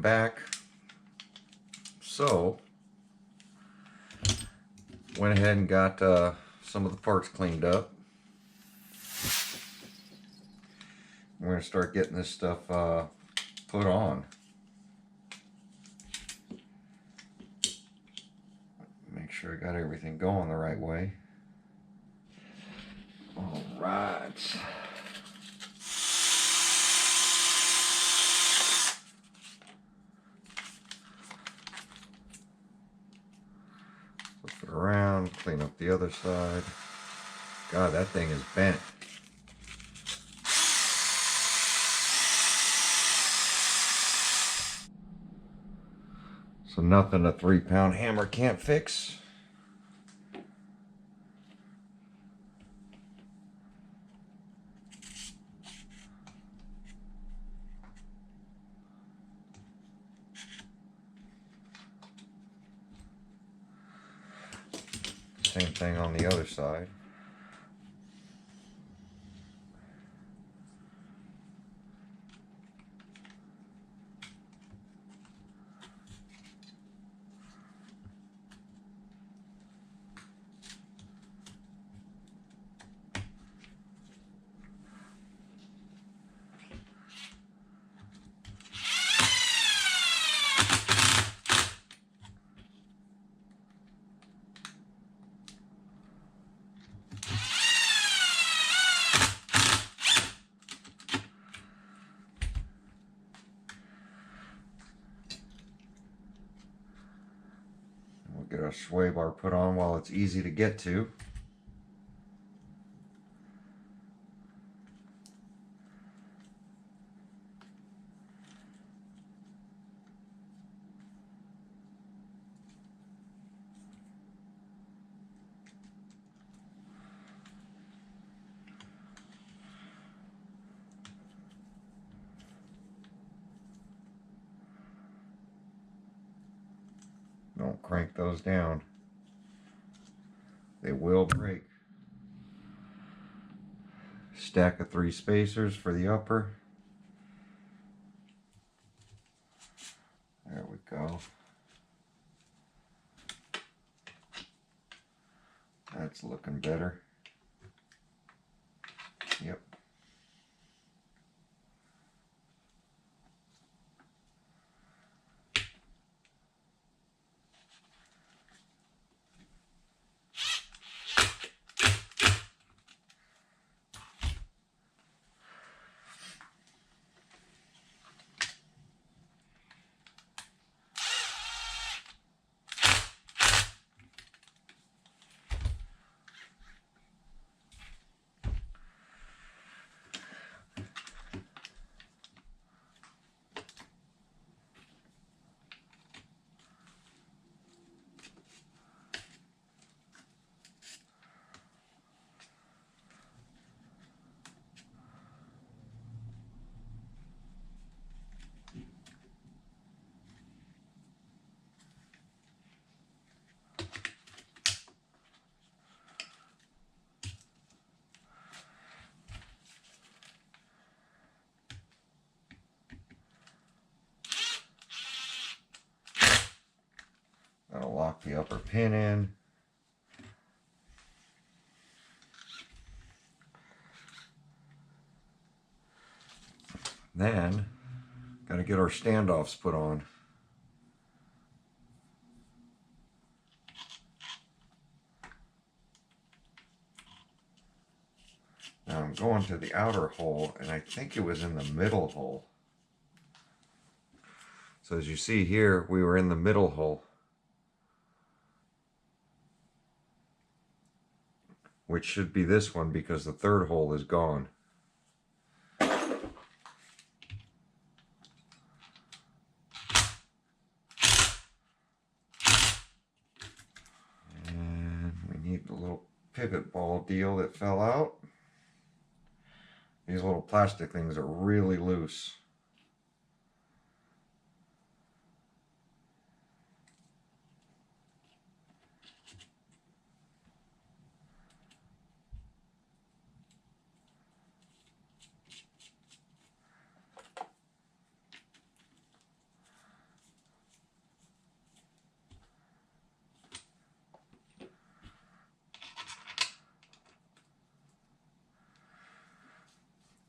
back. So, went ahead and got some of the parts cleaned up. We're going to start getting this stuff put on. Make sure I got everything going the right way. All right. Flip it around, clean up the other side. God, that thing is bent. So nothing a 3-pound hammer can't fix. Same thing on the other side. We'll get our sway bar put on while it's easy to get to. Don't crank those down. They will break. Stack of 3 spacers for the upper. There we go. That's looking better. Yep. That'll lock the upper pin in. Then, got to get our standoffs put on. Now I'm going to the outer hole, and I think it was in the middle hole. So as you see here, we were in the middle hole, which should be this one because the third hole is gone. And we need the little pivot ball deal that fell out. These little plastic things are really loose.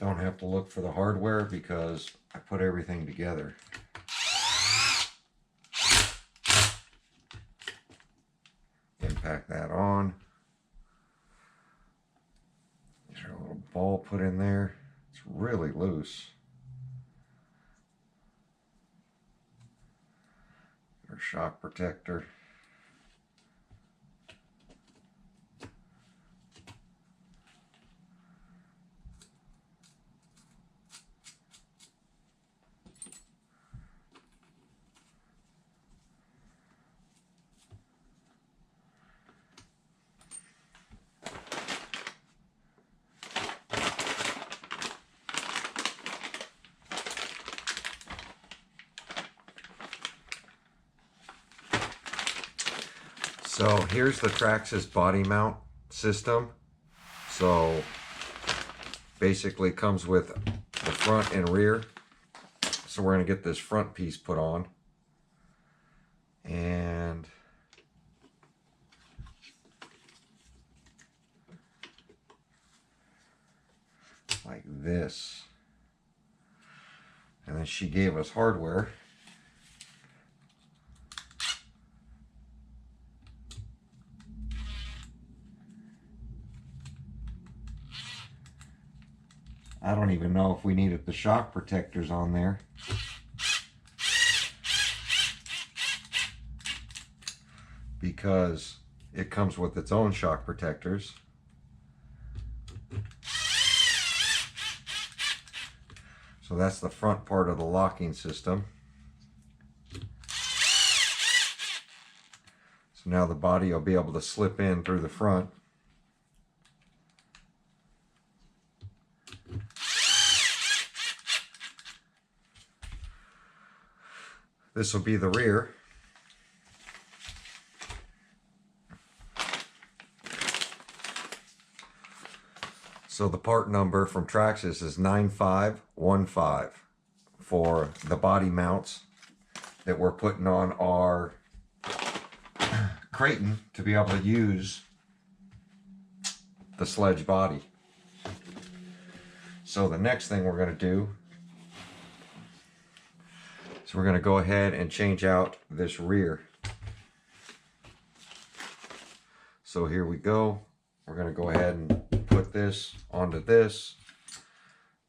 don't have to look for the hardware because I put everything together. Impact that on. There's a little ball put in there. It's really loose. Our shock protector. So here's the Traxxas body mount system. So basically comes with the front and rear. So we're going to get this front piece put on. And like this. And then she gave us hardware. I don't even know if we needed the shock protectors on there. Because it comes with its own shock protectors. So that's the front part of the locking system. So now the body will be able to slip in through the front. This will be the rear. So the part number from Traxxas is 9515 for the body mounts that we're putting on our Kraton to be able to use the sledge body. So the next thing we're going to do, so we're going to go ahead and change out this rear. So here we go. We're going to go ahead and put this onto this.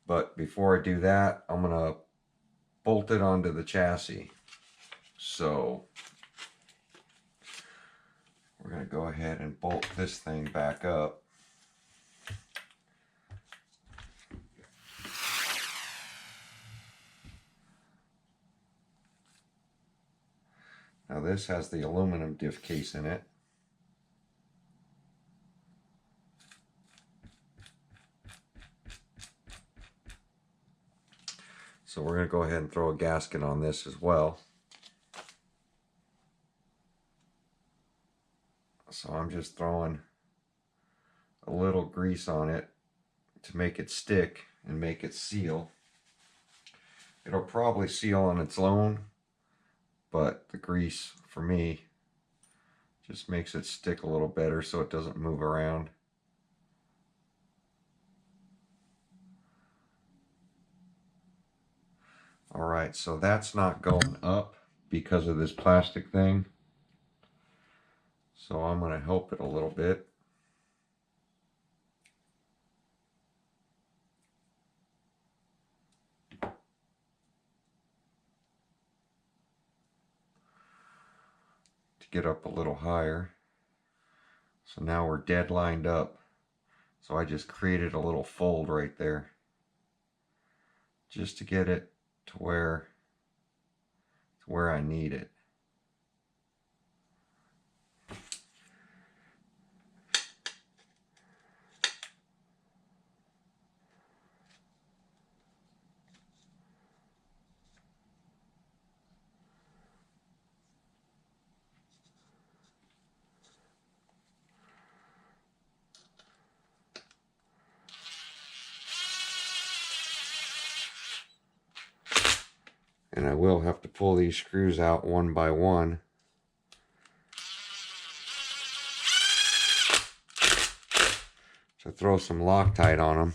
But before I do that, I'm going to bolt it onto the chassis. So we're going to go ahead and bolt this thing back up. Now this has the aluminum diff case in it. So we're going to go ahead and throw a gasket on this as well. So I'm just throwing a little grease on it to make it stick and make it seal. It'll probably seal on its own, but the grease for me just makes it stick a little better so it doesn't move around. Alright, so that's not going up because of this plastic thing. So I'm going to help it a little bit. To get up a little higher. So now we're dead lined up. So I just created a little fold right there. Just to get it to where I need it. And I will have to pull these screws out one by one. To throw some Loctite on them.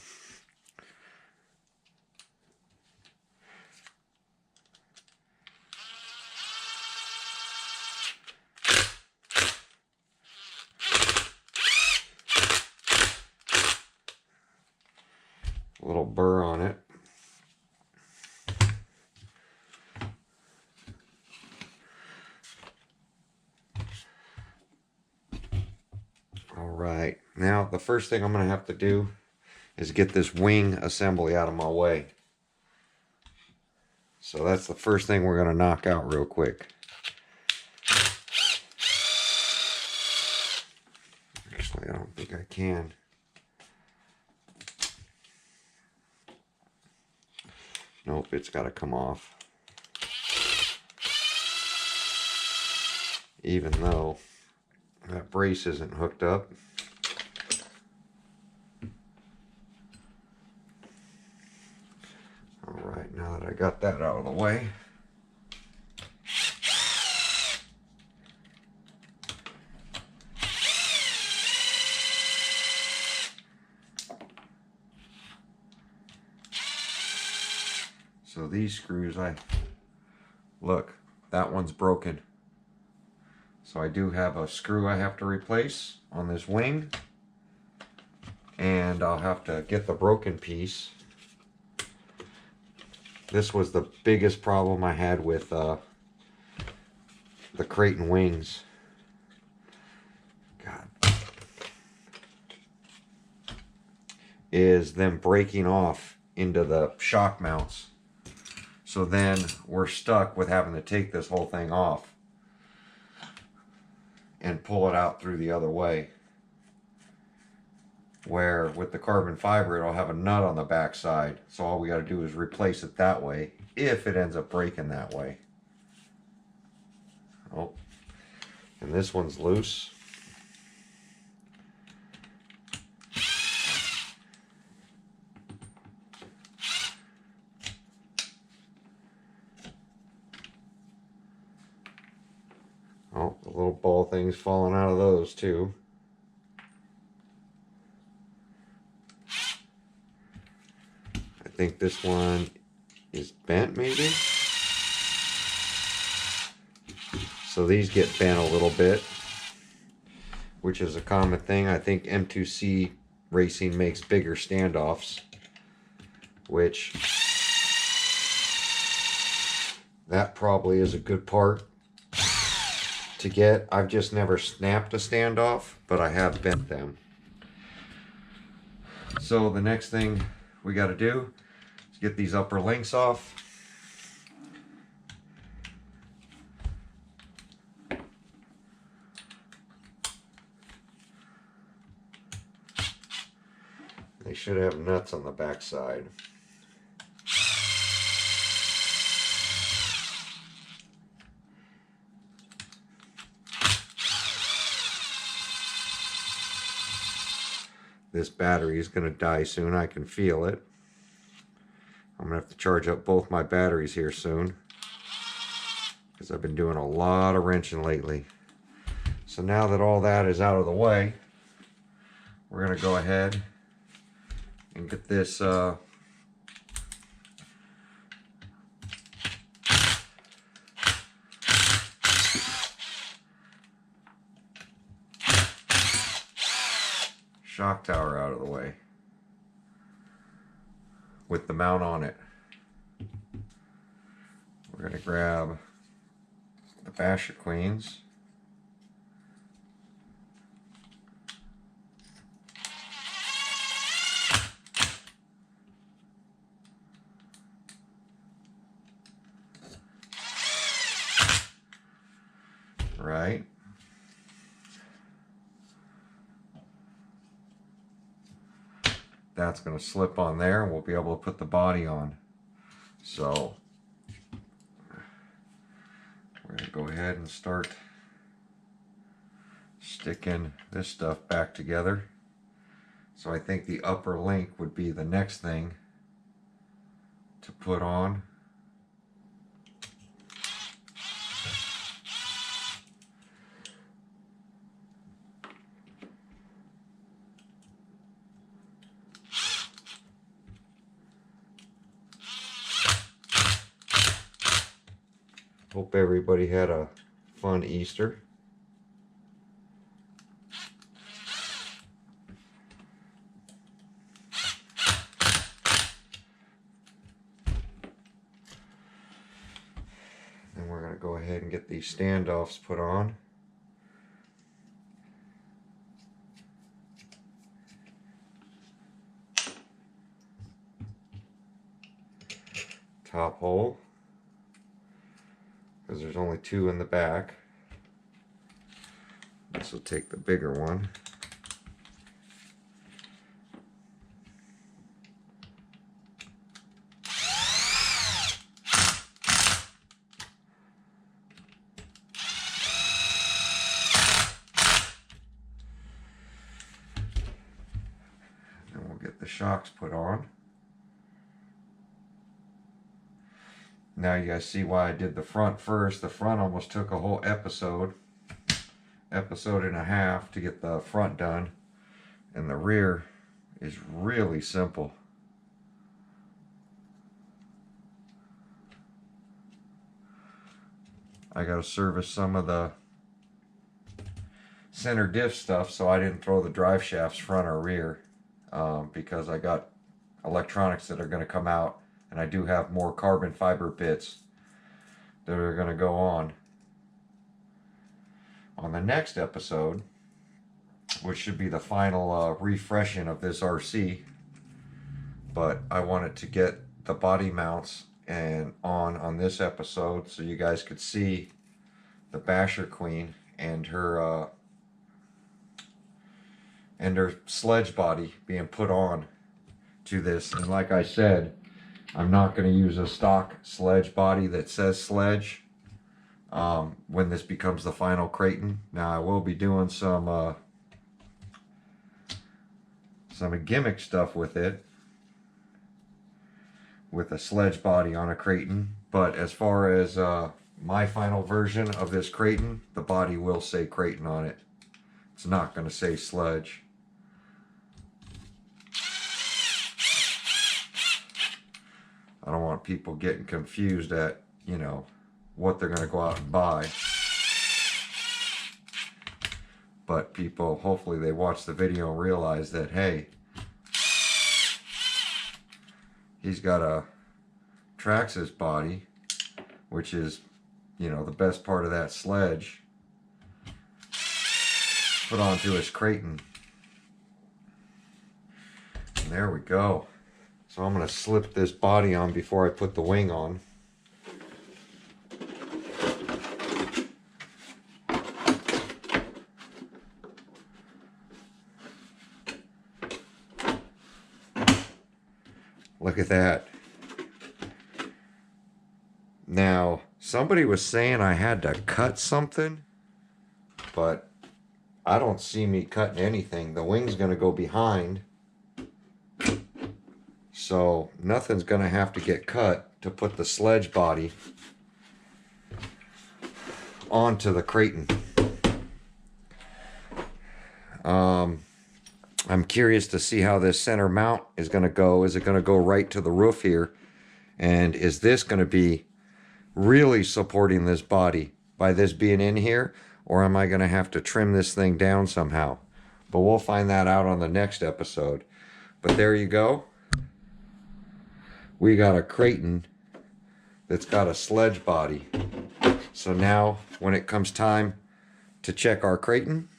burr on it. Alright, now the first thing I'm going to have to do is get this wing assembly out of my way. So that's the first thing we're going to knock out real quick. Actually, I don't think I can. Nope, it's got to come off. Even though that brace isn't hooked up. Alright, now that I got that out of the way, so these screws, look, that one's broken. So I do have a screw I have to replace on this wing, and I'll have to get the broken piece. This was the biggest problem I had with the Kraton wings. God. Is them breaking off into the shock mounts. So then we're stuck with having to take this whole thing off and pull it out through the other way. Where with the carbon fiber, it'll have a nut on the back side. So all we got to do is replace it that way, if it ends up breaking that way. Oh, and this one's loose. Oh, the little ball thing's falling out of those too. I think this one is bent maybe. So these get bent a little bit, which is a common thing. I think M2C Racing makes bigger standoffs, which that probably is a good part to get. I've just never snapped a standoff, but I have bent them. So the next thing we got to do is get these upper links off. They should have nuts on the back side. This battery is going to die soon. I can feel it. I'm going to have to charge up both my batteries here soon, because I've been doing a lot of wrenching lately. So now that all that is out of the way, we're going to go ahead and get this shock tower out of the way with the mount on it. We're going to grab the Basherqueens. Right. That's going to slip on there, and we'll be able to put the body on. So we're going to go ahead and start sticking this stuff back together. So I think the upper link would be the next thing to put on. Hope everybody had a fun Easter. ahead and get these standoffs put on. Top hole, because there's only 2 in the back. This will take the bigger one. And we'll get the shocks put on. Now you guys see why I did the front first. The front almost took a whole episode and a half to get the front done. And the rear is really simple. I got to service some of the center diff stuff, so I didn't throw the drive shafts front or rear because I got electronics that are going to come out. And I do have more carbon fiber bits that are going to go on the next episode, which should be the final refreshing of this RC. But I wanted to get the body mounts and on this episode so you guys could see the Basherqueen and her sledge body being put on to this. And like I said, I'm not going to use a stock sledge body that says sledge when this becomes the final Kraton. Now I will be doing some gimmick stuff with it, with a sledge body on a Kraton. But as far as my final version of this Kraton, the body will say Kraton on it. It's not going to say sledge. I don't want people getting confused at, you know, what they're going to go out and buy. But people, hopefully they watch the video and realize that, hey, he's got a Traxxas body, which is, you know, the best part of that sledge, put onto his Kraton. And there we go. So I'm going to slip this body on before I put the wing on. Look at that. Now, somebody was saying I had to cut something, but I don't see me cutting anything. The wing's going to go behind. So nothing's going to have to get cut to put the sledge body onto the Kraton. I'm curious to see how this center mount is going to go. Is it going to go right to the roof here? And is this going to be really supporting this body by this being in here? Or am I going to have to trim this thing down somehow? But we'll find that out on the next episode. But there you go. We got a Kraton that's got a sledge body. So now when it comes time to check our Kraton,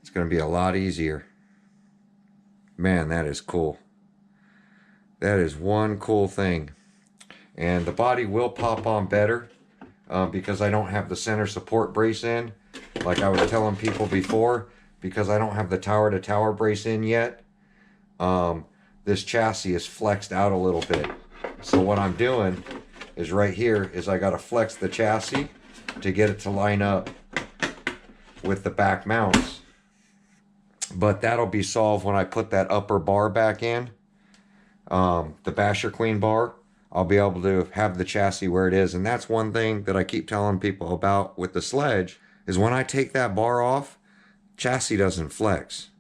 it's going to be a lot easier. Man, that is cool. That is one cool thing. And the body will pop on better because I don't have the center support brace in, like I was telling people before. Because I don't have the tower to tower brace in yet, this chassis is flexed out a little bit. So what I'm doing is right here is I got to flex the chassis to get it to line up with the back mounts. But that'll be solved when I put that upper bar back in, the Basherqueen bar. I'll be able to have the chassis where it is. And that's one thing that I keep telling people about with the sledge, is when I take that bar off, chassis doesn't flex.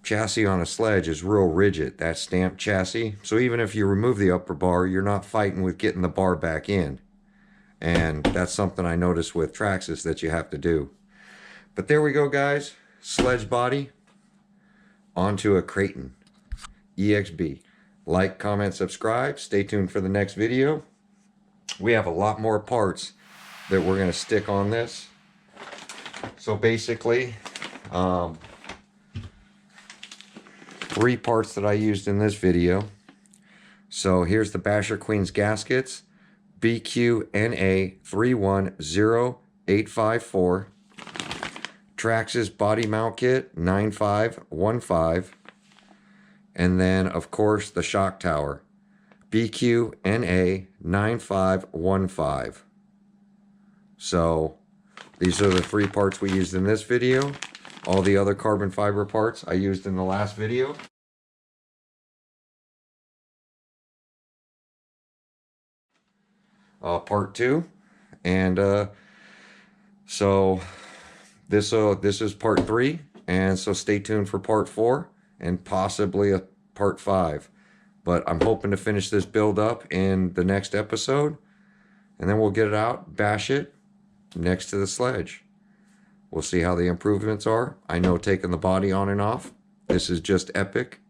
Chassis on a sledge is real rigid, that stamped chassis. So even if you remove the upper bar, you're not fighting with getting the bar back in. And that's something I noticed with Traxxas that you have to do. But there we go, guys. Sledge body onto a Kraton ExB. Like, comment, subscribe. Stay tuned for the next video. We have a lot more parts that we're going to stick on this. So basically, 3 parts that I used in this video. So here's the Basherqueen's gaskets, BQNA310854, Traxxas body mount kit 9515, and then of course the shock tower, BQNA9515. So these are the 3 parts we used in this video. All the other carbon fiber parts I used in the last video. Part 2, and so this is part 3, and so stay tuned for part 4 and possibly a part 5. But I'm hoping to finish this build up in the next episode, and then we'll get it out, bash it next to the sledge. We'll see how the improvements are. I know taking the body on and off, this is just epic.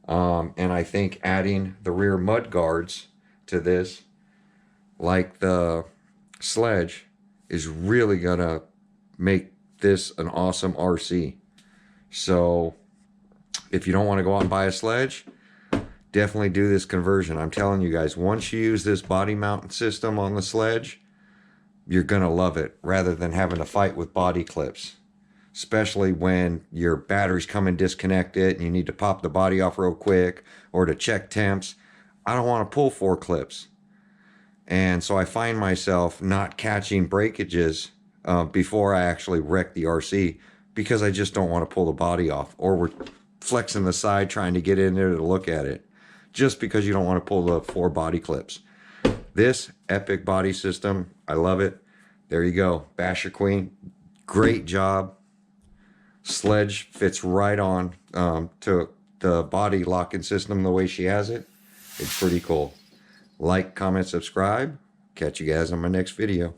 And I think adding the rear mud guards to this, like the sledge, is really gonna make this an awesome RC. So if you don't want to go out and buy a sledge, definitely do this conversion. I'm telling you guys, once you use this body mount system on the sledge, you're gonna love it, rather than having to fight with body clips, especially when your batteries come and disconnect it and you need to pop the body off real quick or to check temps. I don't want to pull 4 clips. And so I find myself not catching breakages before I actually wreck the RC, because I just don't want to pull the body off, or we're flexing the side trying to get in there to look at it, just because you don't want to pull the 4 body clips. This epic body system, I love it. There you go, Basherqueen, great job. Sledge fits right on to the body locking system the way she has it. It's pretty cool. Like, comment, subscribe. Catch you guys on my next video.